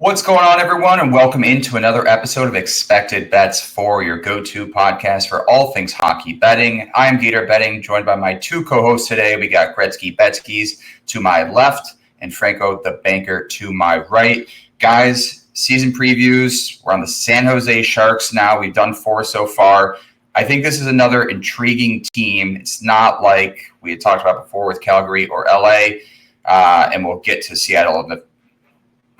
What's going on, everyone, and welcome into another episode of Expected Bets for your go-to podcast for all things hockey betting. I'm Gator Betting, joined by my two co-hosts today. We got Gretzky Betskis to my left and Franco the Banker to my right. Guys, season previews. We're on the San Jose Sharks now. We've done 4 so far. I think this is another intriguing team. It's not like we had talked about before with Calgary or LA, and we'll get to Seattle in the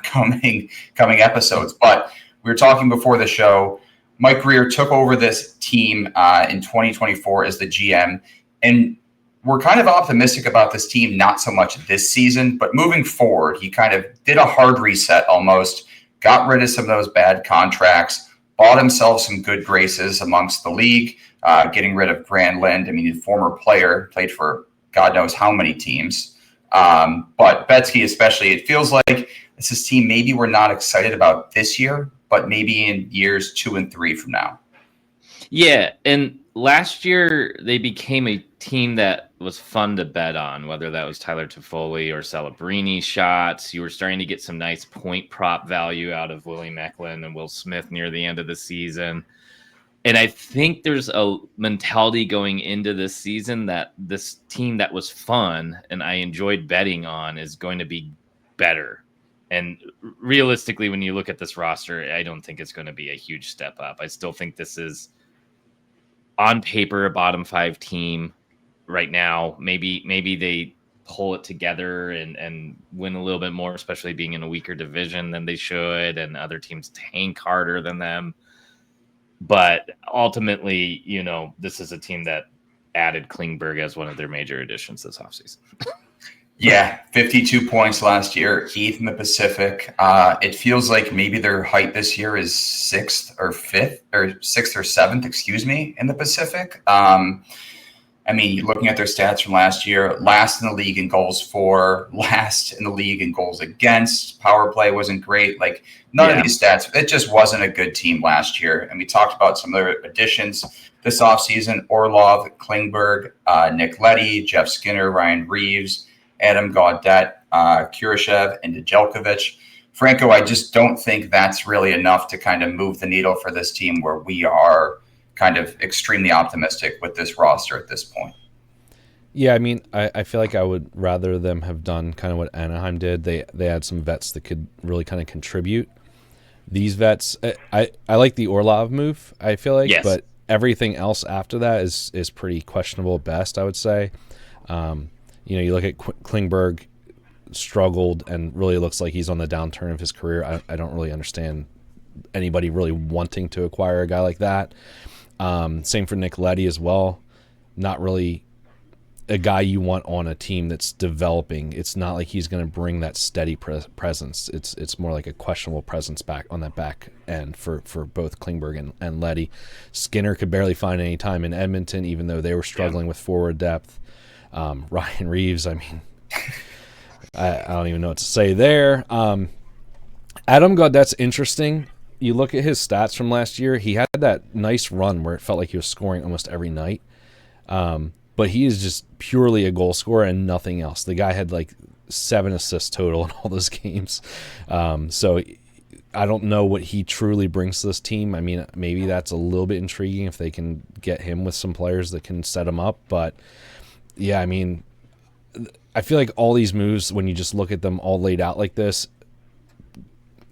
coming episodes. But we were talking before the show. Mike Greer took over this team in 2024 as the GM, and we're kind of optimistic about this team, not so much this season, but moving forward. He kind of did a hard reset almost, got rid of some of those bad contracts, bought himself some good graces amongst the league, getting rid of Granlund. I mean, a former player, played for God knows how many teams. But Betsky especially, it feels like this team maybe we're not excited about this year, but maybe in years 2 and 3 from now. Yeah, and last year they became a team that was fun to bet on, whether that was Tyler Toffoli or Celebrini shots. You were starting to get some nice point prop value out of Willie Mecklin and Will Smith near the end of the season. And I think there's a mentality going into this season that this team that was fun and I enjoyed betting on is going to be better. And realistically, when you look at this roster, I don't think it's going to be a huge step up. I still think this is, on paper, a bottom 5 team right now. Maybe they pull it together and win a little bit more, especially being in a weaker division than they should, and other teams tank harder than them. But ultimately, this is a team that added Klingberg as one of their major additions this offseason. Yeah, 52 points last year. Heath in the Pacific. It feels like maybe their height this year is 6th or 7th, in the Pacific. I mean, looking at their stats from last year, last in the league in goals for, last in the league in goals against. Power play wasn't great. Like, none of these stats. It just wasn't a good team last year. And we talked about some other additions this offseason: Orlov, Klingberg, Nick Leddy, Jeff Skinner, Ryan Reeves, Adam Gaudette, Kurashev, and Nedeljkovic. Franco, I just don't think that's really enough to kind of move the needle for this team, where we are kind of extremely optimistic with this roster at this point. Yeah, I mean, I feel like I would rather them have done kind of what Anaheim did. They had some vets that could really kind of contribute. These vets, I like the Orlov move, I feel like, yes. But everything else after that is pretty questionable at best, I would say. You look at Klingberg, struggled, and really looks like he's on the downturn of his career. I don't really understand anybody really wanting to acquire a guy like that. Same for Nick Leddy as well. Not really a guy you want on a team that's developing. It's not like he's going to bring that steady presence. It's more like a questionable presence back on that back end for both Klingberg and Leddy. Skinner could barely find any time in Edmonton, even though they were struggling with forward depth. Ryan Reeves, I mean, I don't even know what to say there. Adam Gaudette's interesting. You look at his stats from last year, he had that nice run where it felt like he was scoring almost every night. But he is just purely a goal scorer and nothing else. The guy had like 7 assists total in all those games. So I don't know what he truly brings to this team. I mean, maybe that's a little bit intriguing if they can get him with some players that can set him up. But yeah, I mean, I feel like all these moves, when you just look at them all laid out like this,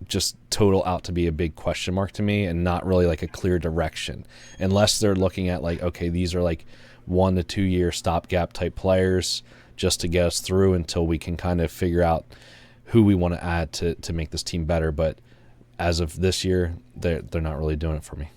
just total out to be a big question mark to me, and not really like a clear direction, unless they're looking at like, okay, these are like 1 to 2 year stopgap type players just to get us through until we can kind of figure out who we want to add to make this team better. But as of this year, they're not really doing it for me.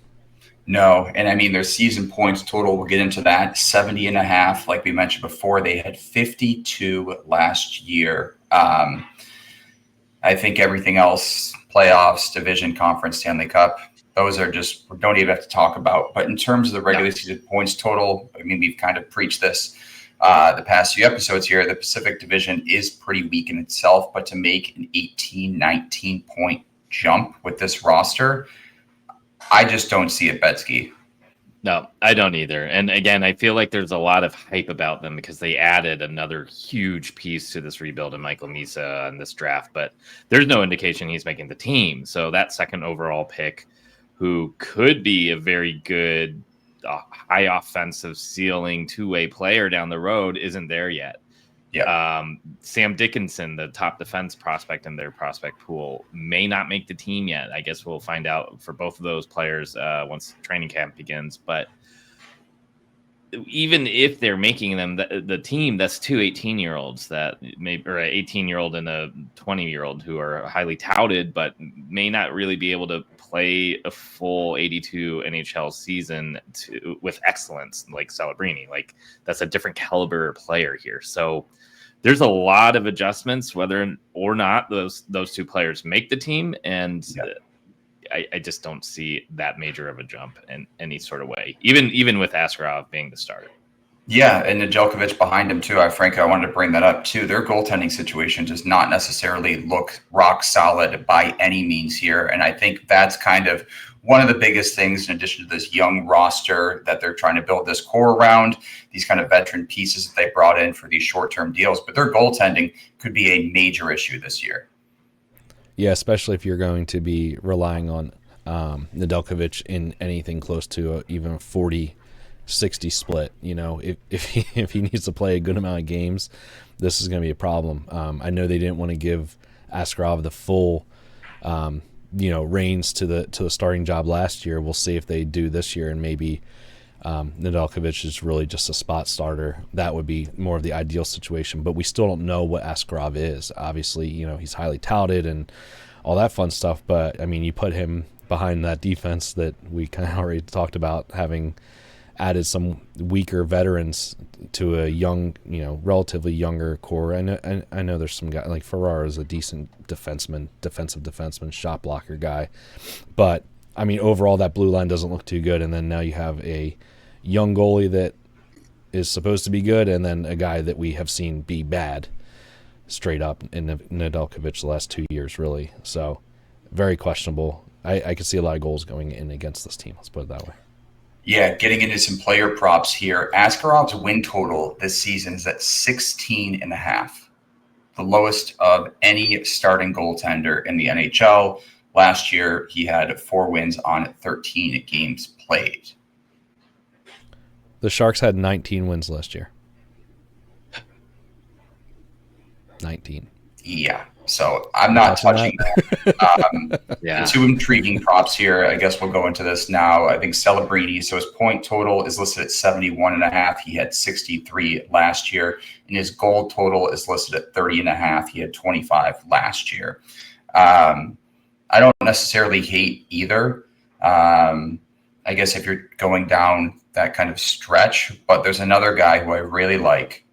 No, and I mean, their season points total, we'll get into that, 70.5. Like we mentioned before, they had 52 last year. I think everything else, playoffs, division, conference, Stanley Cup, those are just, we don't even have to talk about. But in terms of the regular season points total, I mean, we've kind of preached this the past few episodes here. The Pacific Division is pretty weak in itself, but to make an 18, 19-point jump with this roster, I just don't see it, Betsky. No, I don't either. And again, I feel like there's a lot of hype about them because they added another huge piece to this rebuild in Michael Misa in this draft, but there's no indication he's making the team. So that second overall pick, who could be a very good, high offensive ceiling two-way player down the road, isn't there yet. Yeah. Sam Dickinson, the top defense prospect in their prospect pool, may not make the team yet. I guess we'll find out for both of those players once training camp begins. But even if they're making them the team, that's two 18-year-olds that may, or an 18-year-old and a 20-year-old who are highly touted, but may not really be able to play a full 82 NHL season with excellence like Celebrini. Like, that's a different caliber player here. So there's a lot of adjustments, whether or not those two players make the team. And I just don't see that major of a jump in any sort of way, even with Askarov being the starter. Yeah, and Nedeljkovic behind him too. Frankly, I wanted to bring that up too. Their goaltending situation does not necessarily look rock solid by any means here, and I think that's kind of one of the biggest things. In addition to this young roster that they're trying to build this core around, these kind of veteran pieces that they brought in for these short-term deals, but their goaltending could be a major issue this year. Yeah, especially if you're going to be relying on Nedeljkovic in anything close to even a 40-60 split. You know, if he needs to play a good amount of games, this is going to be a problem. I know they didn't want to give Askarov the full, reins to the starting job last year. We'll see if they do this year, and maybe Nedeljkovic is really just a spot starter. That would be more of the ideal situation, but we still don't know what Askarov is. Obviously, he's highly touted and all that fun stuff, but I mean, you put him behind that defense that we kind of already talked about, having added some weaker veterans to a young, relatively younger core. I know there's some guy like Ferraro is a decent defensive defenseman, shot blocker guy, but I mean, overall that blue line doesn't look too good. And then now you have a young goalie that is supposed to be good, and then a guy that we have seen be bad straight up in Nedeljkovic the last 2 years, really. So very questionable. I could see a lot of goals going in against this team. Let's put it that way. Yeah, getting into some player props here. Askarov's win total this season is at 16.5, the lowest of any starting goaltender in the NHL. Last year, he had 4 wins on 13 games played. The Sharks had 19 wins last year. 19. Yeah, so I'm not touching that. The two intriguing props here, I guess we'll go into this now. I think Celebrini, so his point total is listed at 71.5. He had 63 last year, and his goal total is listed at 30.5. He had 25 last year. I don't necessarily hate either. I guess if you're going down that kind of stretch, but there's another guy who I really like,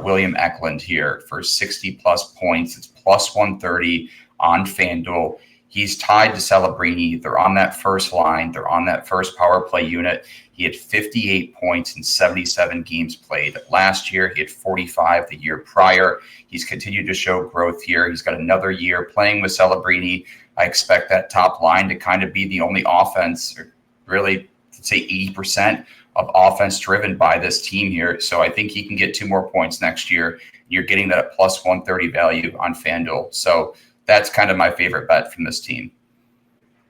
William Eklund here for 60-plus points. It's plus 130 on FanDuel. He's tied to Celebrini. They're on that first line. They're on that first power play unit. He had 58 points in 77 games played. Last year, he had 45 the year prior. He's continued to show growth here. He's got another year playing with Celebrini. I expect that top line to kind of be the only offense, or really, I'd say 80% of offense driven by this team here. So I think he can get 2 more points next year. You're getting that at plus 130 value on FanDuel. So that's kind of my favorite bet from this team.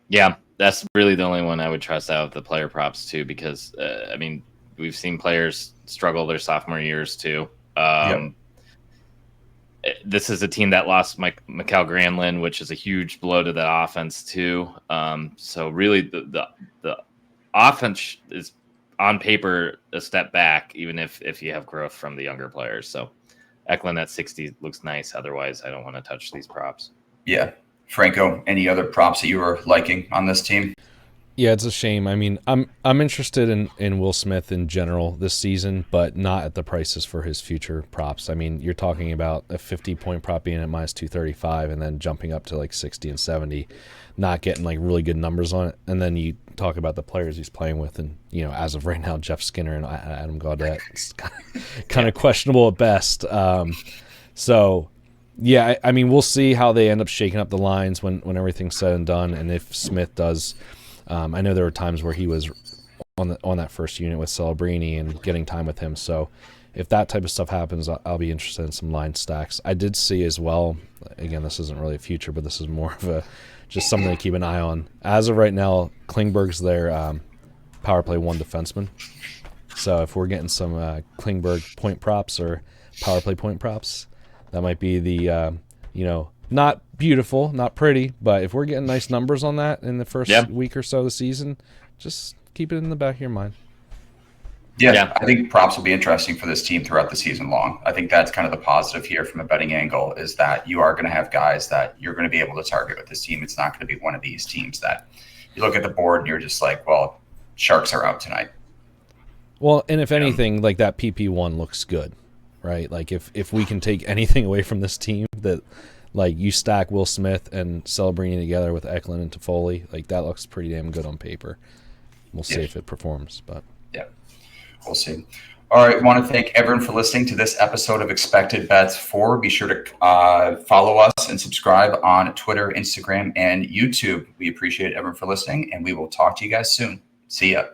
Yeah, that's really the only one I would trust out of the player props too, because I mean, we've seen players struggle their sophomore years too. This is a team that lost Mikael Granlund, which is a huge blow to that offense too. So really, the offense is on paper a step back, even if you have growth from the younger players. So Eklund at 60 looks nice. Otherwise, I don't want to touch these props. Yeah. Franco, any other props that you were liking on this team? Yeah, it's a shame. I mean, I'm interested in Will Smith in general this season, but not at the prices for his future props. I mean, you're talking about a 50-point prop being at minus 235 and then jumping up to like 60 and 70, not getting like really good numbers on it. And then you talk about the players he's playing with, and as of right now, Jeff Skinner and Adam Gaudette, it's kind of questionable at best. So yeah, I mean, we'll see how they end up shaking up the lines when everything's said and done, and if Smith does. I know there were times where he was on that first unit with Celebrini and getting time with him. So if that type of stuff happens, I'll be interested in some line stacks. I did see as well, again, this isn't really a future, but this is more of a just something to keep an eye on. As of right now, Klingberg's their power play 1 defenseman. So if we're getting some Klingberg point props or power play point props, that might be the, not beautiful, not pretty, but if we're getting nice numbers on that in the first week or so of the season, just keep it in the back of your mind. Yeah, I think props will be interesting for this team throughout the season long. I think that's kind of the positive here from a betting angle is that you are going to have guys that you're going to be able to target with this team. It's not going to be one of these teams that you look at the board and you're just like, well, Sharks are out tonight. Well, and if anything, like that PP1 looks good, right? Like if we can take anything away from this team, that like you stack Will Smith and Celebrini together with Eklund and Toffoli, like that looks pretty damn good on paper. We'll see if it performs, but yeah. We'll see. All right. I want to thank everyone for listening to this episode of Expected Bets 4. Be sure to follow us and subscribe on Twitter, Instagram, and YouTube. We appreciate everyone for listening, and we will talk to you guys soon. See ya.